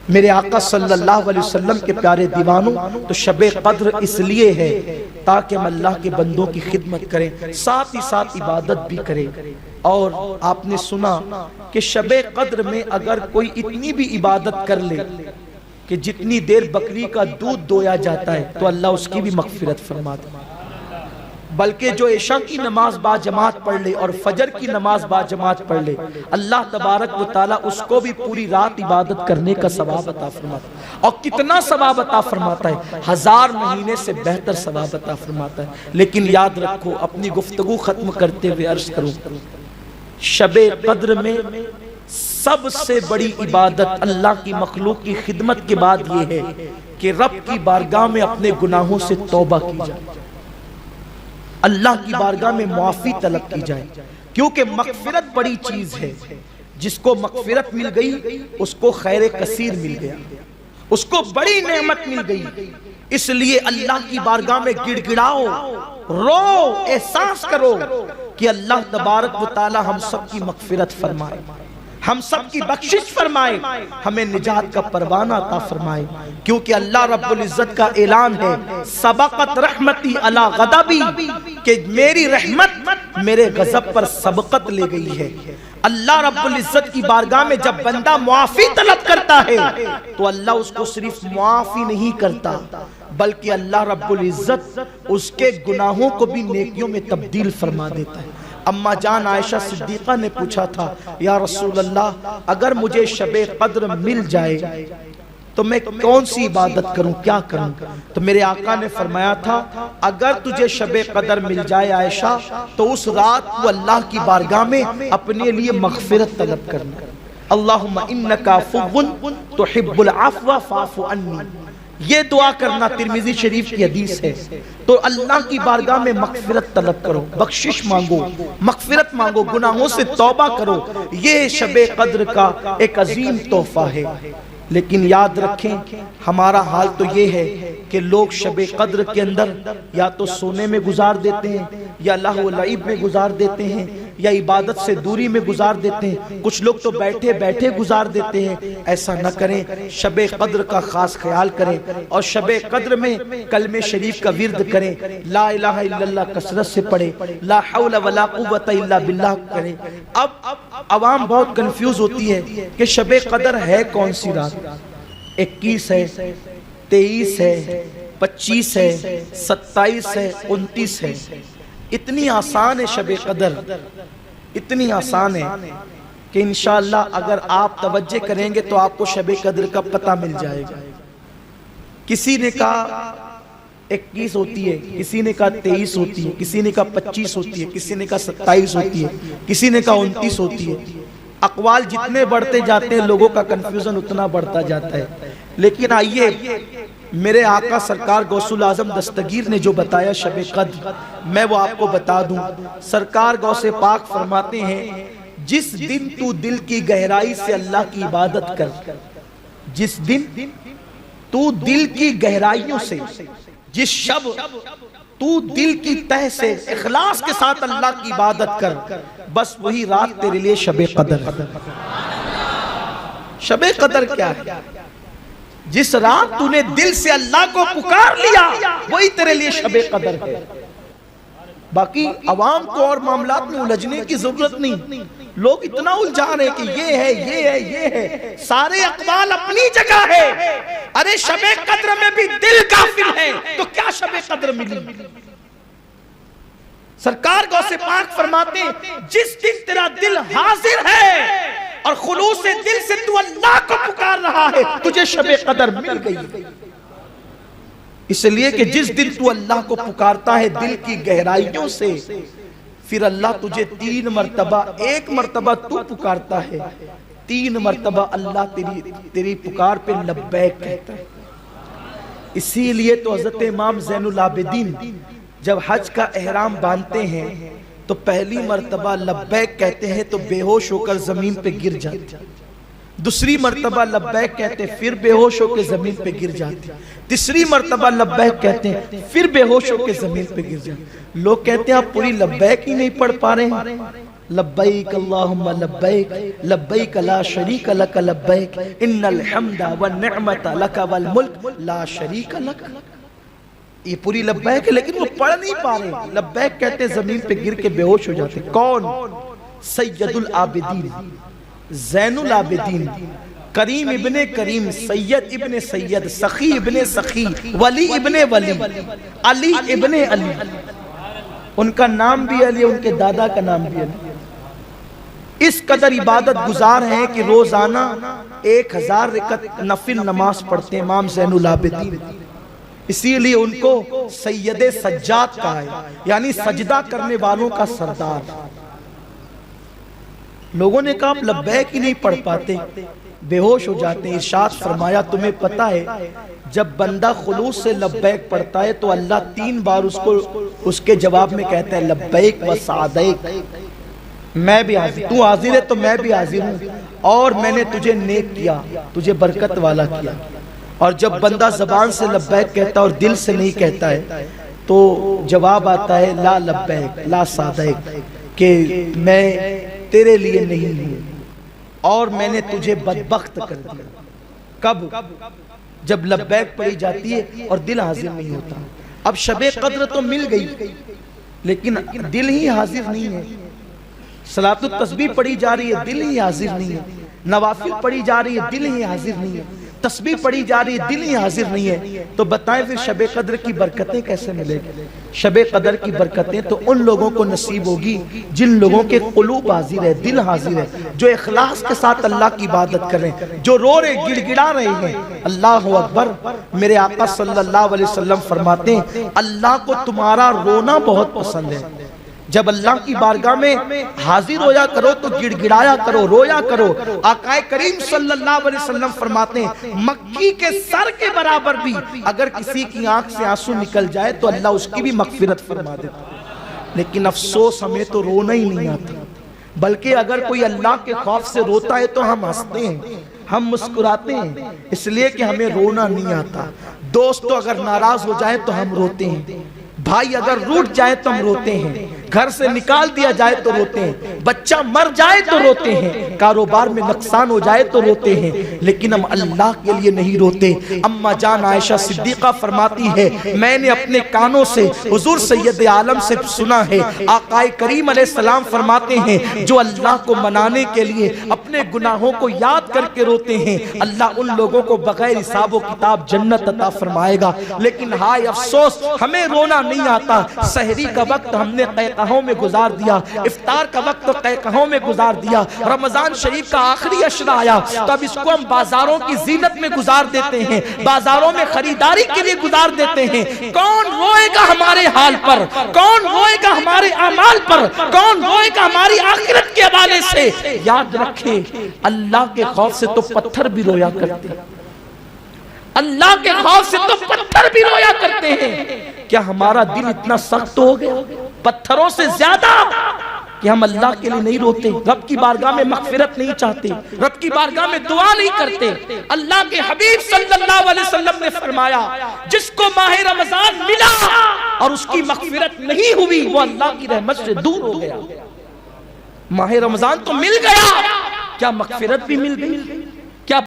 میرے آقا صلی اللہ علیہ وسلم کے پیارے دیوانوں، تو شب قدر اس لیے ہے تاکہ ہم اللہ کے بندوں کی خدمت کریں، ساتھ ہی ساتھ عبادت بھی کریں۔ اور آپ نے سنا کہ شب قدر میں اگر کوئی اتنی بھی عبادت کر لے کہ جتنی دیر بکری کا دودھ دویا جاتا ہے تو اللہ اس کی بھی مغفرت فرما دے، بلکہ جو عشاء کی نماز با جماعت پڑھ لے اور فجر کی نماز با جماعت پڑھ لے، اللہ تبارک و تعالیٰ اس کو بھی پوری رات عبادت کرنے کا ثواب عطا فرماتا ہے۔ اور کتنا ثواب عطا فرماتا ہے؟ 1000 مہینے سے بہتر ثواب عطا فرماتا ہے۔ لیکن یاد رکھو، اپنی گفتگو ختم کرتے ہوئے عرض کروں، شب قدر میں سب سے بڑی عبادت اللہ کی مخلوق کی خدمت کے بعد یہ ہے کہ رب کی بارگاہ میں اپنے گناہوں سے توبہ کی جائے، اللہ کی بارگاہ میں معافی طلب کی جائے، کیونکہ مغفرت بڑی چیز ہے۔ جس کو مغفرت مل گئی اس کو خیر کثیر مل گیا، اس کو بڑی نعمت مل گئی۔ اس لیے اللہ کی بارگاہ میں گڑ گڑاؤ، رو، احساس کرو کہ اللہ تبارک و تعالی ہم سب کی مغفرت فرمائے، ہم سب کی بخشش فرمائے، ہمیں نجات کا پروانہ عطا فرمائے، کیونکہ اللہ رب العزت کا اعلان ہے سبقت رحمتی علی غضبی، کہ میری رحمت میرے غضب پر سبقت لے گئی ہے۔ اللہ رب العزت کی بارگاہ میں جب بندہ معافی طلب کرتا ہے تو اللہ اس کو صرف معافی نہیں کرتا، بلکہ اللہ رب العزت اس کے گناہوں کو بھی نیکیوں میں تبدیل فرما دیتا ہے۔ اما جان عائشہ صدیقہ نے پوچھا تھا، یا رسول اللہ اگر مجھے شب قدر مل جائے تو میں کون سی عبادت کروں، کیا کروں؟ تو میرے آقا نے فرمایا تھا، اگر تجھے شب قدر مل جائے عائشہ تو اس رات کو اللہ کی بارگاہ میں اپنے لیے مغفرت طلب کرنا، اللہم انک عفو تحب العفو فاعف عنی، یہ دعا کرنا ترمذی شریف کی حدیث ہے۔ تو اللہ کی بارگاہ میں مغفرت طلب کرو، بخشش مانگو، مغفرت مانگو، گناہوں سے توبہ کرو، یہ شب قدر کا ایک عظیم تحفہ ہے۔ لیکن یاد رکھیں ہمارا حال تو یہ ہے کہ لوگ شب قدر کے اندر یا تو سونے میں گزار دیتے ہیں، یا لہو و لعب میں گزار دیتے ہیں، یا عبادت سے دوری میں گزار دیتے ہیں، کچھ لوگ تو بیٹھے بیٹھے گزار دیتے ہیں۔ ایسا نہ کریں، شب قدر کا خاص خیال کریں، اور شب قدر میں کلمہ شریف کا ورد کریں، لا الہ الا اللہ کثرت سے پڑھیں، لا حول ولا قوت الا باللہ کریں۔ اب عوام بہت کنفیوز ہوتی ہے کہ شب قدر ہے کون سی رات؟ 21 ہے، 23 ہے، 25 ہے، 27 ہے، 29 ہے۔ اتنی آسان ہے شب قدر، اتنی آسان ہے کہ انشاءاللہ اگر آپ توجہ کریں گے تو آپ کو شب قدر کا پتہ مل جائے گا۔ کسی نے کہا 21 ہوتی ہے، کسی نے کہا 23 ہوتی ہے، کسی نے کہا 25 ہوتی ہے، کسی نے کہا 27 ہوتی ہے، کسی نے کہا 29 ہوتی ہے۔ اقوال جتنے بڑھتے جاتے ہیں لوگوں کا کنفیوژن اتنا بڑھتا جاتا ہے۔ لیکن آئیے میرے آقا سرکار غوث الاعظم دستگیر نے جو بتایا شب قدر، میں وہ آپ کو بتا دوں۔ سرکار غوث پاک فرماتے ہیں، جس دن تو دل کی گہرائی سے اللہ کی عبادت کر، جس دن تو دل کی گہرائیوں سے، جس شب تو دل کی تہ سے اخلاص کے ساتھ اللہ کی عبادت کر، بس وہی رات تیرے لیے شب قدر ہے۔ شب قدر کیا ہے؟ جس رات تو نے دل سے اللہ کو پکار لیا وہی تیرے لیے شب قدر ہے۔ باقی عوام کو اور معاملات میں الجھنے کی ضرورت نہیں، لوگ اتنا الجھا رہے کہ یہ ہے، یہ ہے، یہ ہے، سارے اقوال اپنی جگہ ہے۔ ارے شب قدر میں بھی دل کافر ہے تو کیا شب قدر ملی؟ سرکار غوث پاک فرماتے ہیں، جس دن تیرا دل حاضر ہے اور خلوص دل سے تو اللہ کو پکار رہا ہے، تجھے شب قدر مل گئی۔ اس لیے کہ جس دن تو اللہ کو پکارتا ہے دل کی گہرائیوں سے، پھر اللہ تجھے 3 مرتبہ، ایک مرتبہ تو پکارتا ہے، 3 مرتبہ اللہ تیری پکار پہ لبیک کہتا ہے۔ اسی لیے تو حضرت امام زین العابدین جب حج کا احرام باندھتے ہیں تو پہلی مرتبہ لبیک کہتے ہیں تو بے ہوش ہو کر زمین پہ گر جاتے، دوسری مرتبہ لبیک کہتے ہیں پھر بے ہوش ہو کے زمین پہ گر جاتے، تیسری مرتبہ لبیک کہتے ہیں پھر بے ہوش ہو کے زمین پہ گر جاتے۔ لوگ کہتے ہیں آپ پوری لبیک ہی نہیں پڑھ پا رہے ہیں، لبیک اللہم لبیک لبیک لا شریک لک لبیک ان الحمد والنعمت لک والملک لا شریک لک. یہ پوری لبیک ہے لیکن وہ پڑھ نہیں پا رہے. لبیک کہتے زمین پہ گر کے بے ہوش ہو جاتے. کون؟ سید العابدین، زین العابدین، کریم ابن کریم، سید ابن سید، سخی ابن سخی، ولی ابن ولی، علی ابن علی. ان کا نام بھی علی، ان کے دادا کا نام بھی علی. اس قدر عبادت گزار ہیں کہ روزانہ 1000 رکعت نفل نماز پڑھتے ہیں امام زین العابدین. اسی لیے ان کو سید سجاد کہا ہے، یعنی سجدہ کرنے والوں کا سردار. لوگوں نے کہا آپ لبیک ہی نہیں پڑھ پاتے، بے ہوش ہو جاتے ہیں. ارشاد فرمایا تمہیں پتا ہے جب بندہ خلوص سے لبیک پڑھتا ہے تو اللہ 3 بار اس کے جواب میں کہتا ہے لبیک و سعدیک، میں بھی حاضر، تو حاضر ہے تو میں بھی حاضر ہوں، اور میں نے تجھے نیک کیا، تجھے برکت والا کیا. اور جب بندہ زبان سے لبیک کہتا ہے اور دل سے نہیں کہتا ہے تو جواب آتا ہے لا لبیک لا سعدیک، کہ میں تیرے لیے نہیں ہوں اور میں نے تجھے بدبخت کر دیا. کب؟ جب لبیک پڑھی جاتی ہے اور دل حاضر نہیں ہوتا. اب شب قدر تو مل گئی لیکن دل ہی حاضر نہیں ہے. صلاۃ التسبیح پڑھی جا رہی ہے، دل ہی حاضر نہیں ہے. نوافل پڑھی جا رہی ہے، دل ہی حاضر نہیں ہے. تسبیح پڑھی جا رہی ہے، دل ہی حاضر نہیں ہے. تو بتائیں پھر شب قدر کی برکتیں کیسے ملے گی؟ شب قدر کی برکتیں تو ان لوگوں کو نصیب ہوگی جن لوگوں کے قلوب حاضر ہے، دل حاضر ہے، جو اخلاص کے ساتھ اللہ کی عبادت کر رہے ہیں، جو رو رہے گڑ گڑا رہے ہیں. اللہ اکبر. میرے آقا صلی اللہ علیہ وسلم فرماتے ہیں اللہ کو تمہارا رونا بہت پسند ہے. جب اللہ کی بارگاہ میں حاضر ہویا کرو تو گڑ گڑایا کرو، رویا کرو. آقا کریم صلی اللہ علیہ وسلم فرماتے ہیں مکی کے سر کے برابر بھی اگر کسی کی آنکھ سے آنسو نکل جائے تو اللہ اس کی بھی مغفرت فرما دیتا. لیکن افسوس ہمیں تو رونا ہی نہیں آتا، بلکہ اگر کوئی اللہ کے خوف سے روتا ہے تو ہم ہنستے ہیں، ہم مسکراتے ہیں، اس لیے کہ ہمیں رونا نہیں آتا. دوست اگر ناراض ہو جائے تو ہم روتے ہیں، بھائی اگر روٹ جائے تو ہم روتے ہیں، گھر سے نکال دیا جائے تو روتے ہیں، بچہ مر جائے تو روتے ہیں، کاروبار میں نقصان ہو جائے تو روتے ہیں، لیکن ہم اللہ کے لیے نہیں روتے. اما جان عائشہ صدیقہ فرماتی ہے میں نے اپنے کانوں سے حضور سید عالم سے سنا ہے آقا کریم علیہ السلام فرماتے ہیں جو اللہ کو منانے کے لیے اپنے گناہوں کو یاد کر کے روتے ہیں اللہ ان لوگوں کو بغیر حساب و کتاب جنت عطا فرمائے گا. لیکن ہائے افسوس ہمیں رونا نہیں آتا. سحری کا وقت ہم نے قہقہوں میں گزار دیا، افطار کا وقت قہقہوں میں گزار دیا، رمضان شریف کا آخری عشرہ آیا تو اب اس کو ہم بازاروں کی زینت میں گزار دیتے ہیں، بازاروں میں خریداری کے لیے گزار دیتے ہیں. کون روئے گا ہمارے حال پر؟ کون روئے گا ہمارے اعمال پر؟ کون روئے گا ہماری آخرت کے حوالے سے؟ یاد رکھیں اللہ کے خوف سے تو پتھر بھی رویا کرتے ہیں، اللہ کے خوف سے تو پتھر بھی رویا کرتے ہیں. کیا ہمارا دل اتنا سخت ہو گیا پتھروں سے زیادہ کہ ہم اللہ کے لیے نہیں روتے، رب کی بارگاہ میں مغفرت نہیں چاہتے، رب کی بارگاہ میں دعا نہیں کرتے؟ اللہ کے حبیب صلی اللہ علیہ وسلم نے فرمایا جس کو ماہ رمضان ملا اور اس کی مغفرت نہیں ہوئی وہ اللہ کی رحمت سے دور ہو گیا. ماہ رمضان تو مل گیا، کیا مغفرت بھی مل گئی؟